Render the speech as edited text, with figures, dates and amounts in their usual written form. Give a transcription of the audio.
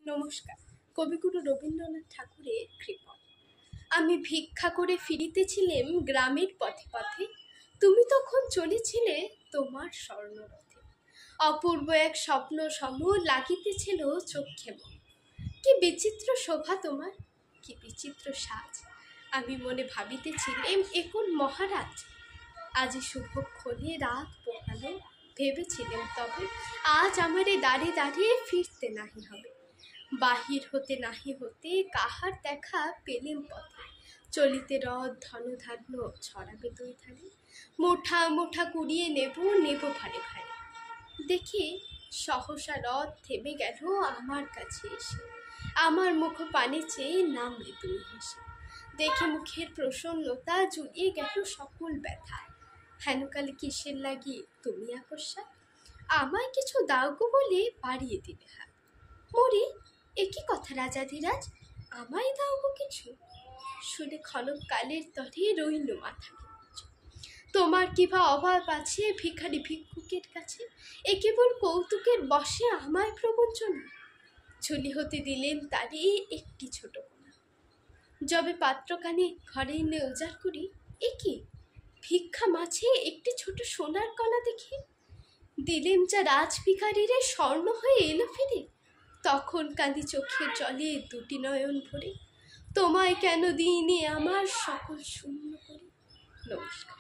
নমস্কার। কবিগুরু রবীন্দ্রনাথ ঠাকুরের কৃপা। আমি ভিক্ষা করে ফিরিতেছিলেম গ্রামের পথে পথে, তুমি তখন চলেছিলে তোমার স্বর্ণরথে। অপূর্ব এক স্বপ্ন সম লাগিতেছিল চক্ষে মন। কি বিচিত্র শোভা তোমার, কি বিচিত্র সাজ। আমি মনে ভাবিতেছিলেম এ কোন মহারাজ। আজি শুভক্ষণে রাত পোহালো, ভেবেছিলেম তবে আজ আমারে দাঁড়ে দাঁড়িয়ে ফিরতে নাহি হবে। বাহির হতে নাহি হতে কাহার দেখা পেলেম পথে, চলিতে রথ ধনধান্য ছড়াবে দুই ধারে। মুঠা মুঠা কুড়িয়ে নেব নেব ভারে ভারে। দেখি সহসা রথ থেমে গেল আমার কাছে এসে, আমার মুখ পানে চেয়ে নামলে তুমি হেসে। দেখে মুখের প্রসন্নতা জুড়িয়ে গেল সকল ব্যথা। হেনকালে কিসের লাগি তুমি আকস্মাৎ, আমায় কিছু দাও গো বলে বাড়িয়ে দিলে হাত। মরি একই কথা রাজাধিরাজ, আমায় দাও গো কিছু। শুনে ক্ষণক কালের তরে রইল মাথা নিচু। তোমার কিবা অভাব আছে ভিখারি ভিক্ষুকের কাছে, এ কেবল কৌতুকের বশে আমায় প্রবঞ্চনা। ঝুলি হতে দিলেন তারে একটি ছোট কোণা, যবে পাত্রখানি ঘরে এনে উজাড় করি, এ কি ভিক্ষা মাঝে একটি ছোট সোনার কণা দেখি। দিলেম যা রাজ ভিখারিরে স্বর্ণ হয়ে এলো ফিরে, তখন কাঁদি চোখের জলে দুটি নয়ন ভরে। তোমায় কেন দিইনি আমার সকল শূন্য করে। নমস্কার।